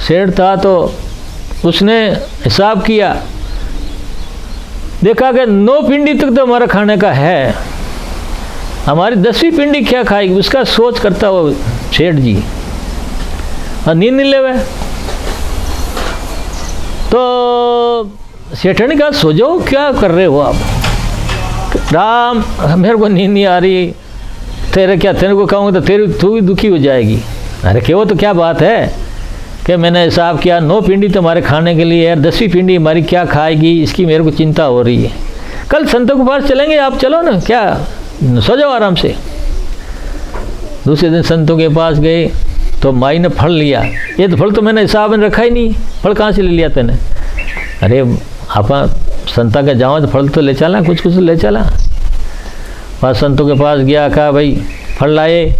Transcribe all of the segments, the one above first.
सेठ था तो उसने हिसाब किया, देखा कि 9 पिंडी तक तो हमारा खाने का है, हमारी 10वीं पिंडी क्या खाएगी, उसका सोच करता वो सेठ जी, और नींद नहीं लेवे। तो सेठ ने कहा सो जाओ, क्या कर रहे हो आप? राम मेरे को नींद नहीं आ रही, तेरे को कहूँगा तो तू भी दुखी हो जाएगी। अरे क्यों, तो क्या बात है कि मैंने हिसाब किया 9 पिंडी तुम्हारे खाने के लिए है, 10वीं पिंडी हमारी क्या खाएगी, इसकी मेरे को चिंता हो रही है। कल संतों के पास चलेंगे, आप चलो ना, क्या सो जाओ आराम से। दूसरे दिन संतों के पास गए तो माई ने फल लिया। ये तो फल तो मैंने हिसाब में रखा ही नहीं, फल कहाँ से ले लिया तूने? अरे आप संता के जाओ तो फल तो ले चला, कुछ ले चला। पास संतों के पास गया, कहा भाई फल लाए।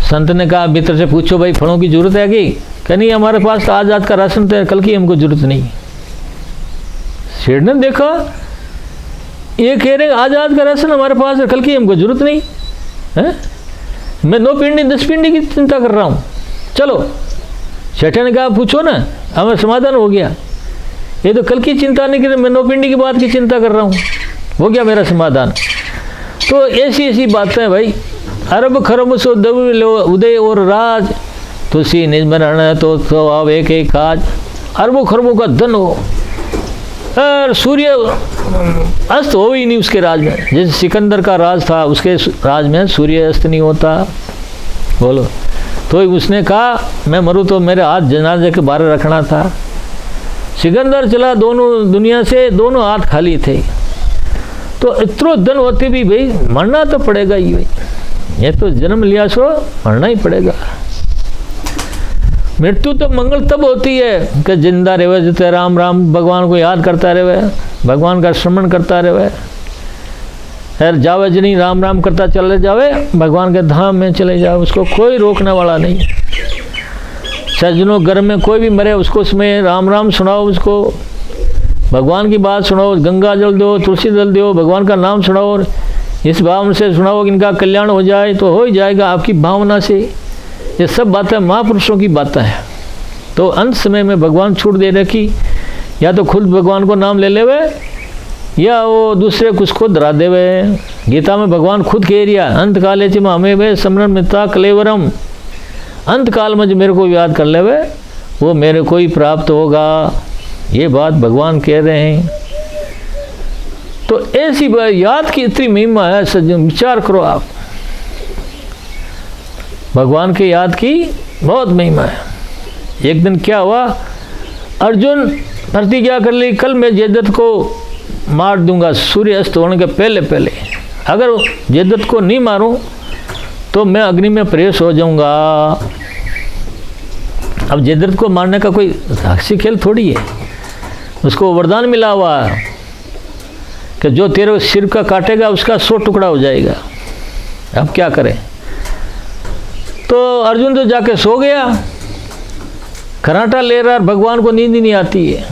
संत ने कहा मित्र से पूछो भाई फलों की जरूरत है कि? कह नहीं, हमारे पास तो आज का राशन तो है, कल की हमको जरूरत नहीं। सेठ ने देखा ये कह रहे आज का राशन हमारे पास है, कल की हमको जरूरत नहीं है, मैं 9 पिंडी 10 पिंडी की चिंता कर रहा हूँ, चलो। सेठ ने कहा पूछो ना, हमें समाधान हो गया। ये तो कल की चिंता नहीं कर, मैं 9 पिंडी की बात की चिंता कर रहा हूँ, हो गया मेरा समाधान। तो ऐसी बातें भाई, अरब खरब सो उदय और राज, तुसी निजमरण तो आओ एक एक काज। अरबों खरबों का धन हो और सूर्य अस्त हो ही नहीं उसके राज में। जैसे सिकंदर का राज था, उसके राज में सूर्य अस्त नहीं होता, बोलो। तो उसने कहा मैं मरूँ तो मेरे हाथ जनाजे के बाहर रखना था। सिकंदर चला दोनों दुनिया से, दोनों हाथ खाली थे। तो इतना धन होते भी भाई मरना तो पड़ेगा ही भाई, ये तो जन्म लिया सो मरना ही पड़ेगा। मृत्यु तो मंगल तब होती है कि जिंदा रहे जिते राम राम भगवान को याद करता रहे, भगवान का स्मरण करता रहे, खैर जावे जनी राम राम करता चले जावे, भगवान के धाम में चले जाए, उसको कोई रोकने वाला नहीं। सज्जनों घर में कोई भी मरे उसको उसमें राम राम सुनाओ, उसको भगवान की बात सुनाओ, गंगा जल दो, तुलसी जल दो, भगवान का नाम सुनाओ, और इस भावना से सुनाओ कि इनका कल्याण हो जाए, तो हो ही जाएगा आपकी भावना से। ये सब बातें महापुरुषों की बातें हैं। तो अंत समय में भगवान छूट दे रखी, या तो खुद भगवान को नाम ले लेवे, या वो दूसरे कुछ को धरा देवे। गीता में भगवान खुद कह रिया, अंत काले चिमा हमें वे समरण मिता कलेवरम, अंत काल में जो मेरे को याद कर लेवे वो मेरे को ही प्राप्त होगा। ये बात भगवान कह रहे हैं। तो ऐसी याद की इतनी महिमा है सज्जन, विचार करो आप, भगवान के याद की बहुत महिमा है। एक दिन क्या हुआ, अर्जुन प्रतिज्ञा कर ली कल मैं जयद्रथ को मार दूंगा सूर्य अस्त होने के पहले पहले, अगर जयद्रथ को नहीं मारूं तो मैं अग्नि में प्रवेश हो जाऊंगा। अब जयद्रथ को मारने का कोई राक्षसी खेल थोड़ी है, उसको वरदान मिला हुआ कि जो तेरे सिर का काटेगा उसका 100 टुकड़ा हो जाएगा। अब क्या करें? तो अर्जुन तो जाके सो गया, खराटा ले रहा, भगवान को नींद ही नहीं आती है।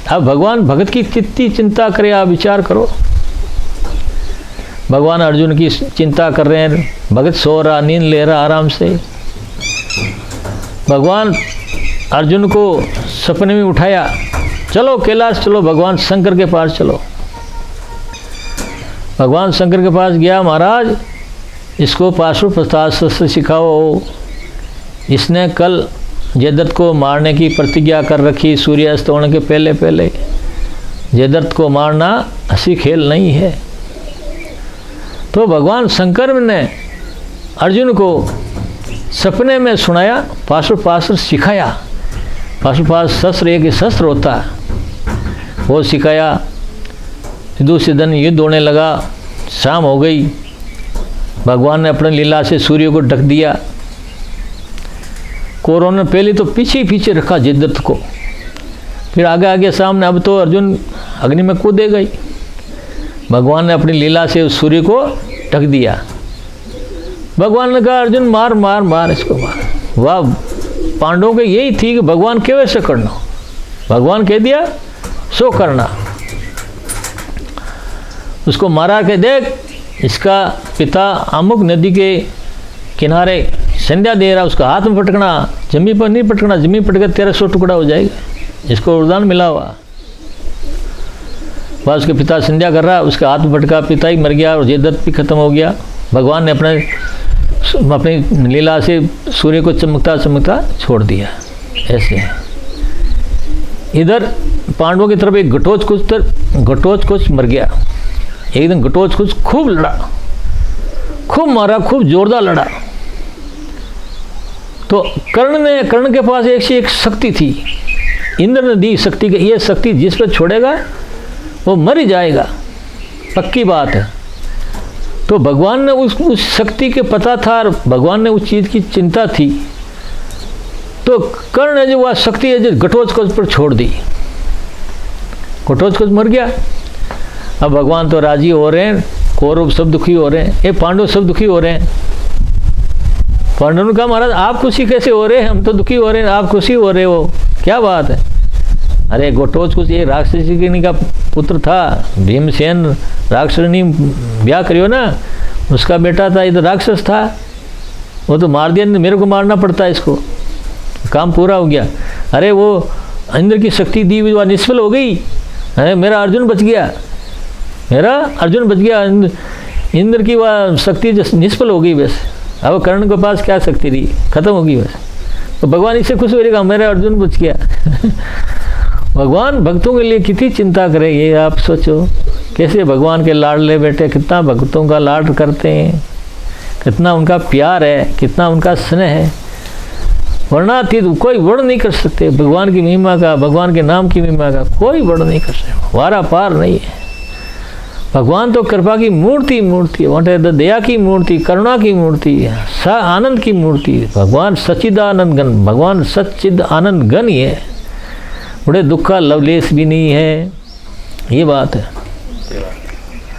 अब भगवान भगत की कितनी चिंता करे, आप विचार करो। भगवान अर्जुन की चिंता कर रहे हैं, भगत सो रहा, नींद ले रहा आराम से। भगवान अर्जुन को सपने में उठाया, चलो कैलाश चलो, भगवान शंकर के पास चलो। भगवान शंकर के पास गया, महाराज इसको पाशुपतास्त्र सिखाओ, इसने कल जयद्रथ को मारने की प्रतिज्ञा कर रखी, सूर्यास्त होने के पहले पहले। जयद्रथ को मारना हंसी खेल नहीं है। तो भगवान शंकर ने अर्जुन को सपने में सुनाया, पाशुपास्त्र सिखाया। पाशुपास्त्र शस्त्र एक शस्त्र होता है, वो सिखाया। दूसरे दिन युद्ध होने लगा, शाम हो गई, भगवान ने अपने लीला से सूर्य को ढक दिया। कौरवों ने पहले तो पीछे पीछे रखा जयद्रथ को, फिर आगे आगे सामने। अब तो अर्जुन अग्नि में कूदेगा ही। भगवान ने अपनी लीला से उस सूर्य को ढक दिया। भगवान ने कहा अर्जुन मार मार मार इसको मार। वाह, पांडवों के यही थी कि भगवान के वैसे करना, भगवान कह दिया सो करना। उसको मारा के देख, इसका पिता अमुक नदी के किनारे संध्या दे रहा, उसका हाथ में पटकना, जमीन पर नहीं पटकना, जमीन पटक तेरा 100 टुकड़ा हो जाएगा। इसको वरदान मिला हुआ। वह उसके पिता संध्या कर रहा, उसका हाथ में पटका, पिता ही मर गया और ये दर्द भी खत्म हो गया। भगवान ने अपनी लीला से सूर्य को चमकता चमकता छोड़ दिया। ऐसे इधर पांडवों की तरफ एक घटोत्कच मर गया। एक दिन घटोत्कच खूब लड़ा, खूब मारा, खूब जोरदार लड़ा। तो कर्ण के पास एक से एक शक्ति थी। इंद्र ने दी शक्ति, ये शक्ति जिस पर छोड़ेगा वो मर ही जाएगा, पक्की बात है। तो भगवान ने उस शक्ति के पता था और भगवान ने उस चीज़ की चिंता थी। तो कर्ण ने जो वह शक्ति है जो घटोत्कच पर छोड़ दी, घटोत्कच मर गया। अब भगवान तो राजी हो रहे हैं, कौरव सब दुखी हो रहे हैं, ये पांडव सब दुखी हो रहे हैं। पांडव ने कहा महाराज आप खुशी कैसे हो रहे हैं, हम तो दुखी हो रहे हैं, आप खुशी हो रहे हो, क्या बात है। अरे घटोत्कच ये राक्षसी का पुत्र था, भीमसेन राक्षसनी ब्याह करियो ना, उसका बेटा था, इधर राक्षस था, वो तो मार दिया, मेरे को मारना पड़ता है, इसको काम पूरा हो गया। अरे वो इंद्र की शक्ति दी हुई निष्फल हो गई, अरे मेरा अर्जुन बच गया, मेरा अर्जुन बच गया, इंद्र की वह शक्ति निष्फल हो गई। बस अब कर्ण के पास क्या शक्ति रही, खत्म होगी बस। तो भगवान इससे खुश हो रहेगा, मेरा अर्जुन बच गया। भगवान भक्तों के लिए कितनी चिंता करे, ये आप सोचो। कैसे भगवान के लाडले बेटे कितना भक्तों का लाड करते हैं, कितना उनका प्यार है, कितना उनका स्नेह है, वर्णातीत कोई वर्ण नहीं कर सकते भगवान की महिमा का, भगवान के नाम की महिमा का कोई वर्ण नहीं कर सकते, वारा पार नहीं है। भगवान तो कृपा की मूर्ति है, वहाँ दया की मूर्ति, करुणा की मूर्ति, आनंद की मूर्ति। भगवान सच्चिदानंद घन, भगवान सच्चिद आनंद घन ही है, बड़े दुख का लवलेश भी नहीं है, ये बात है।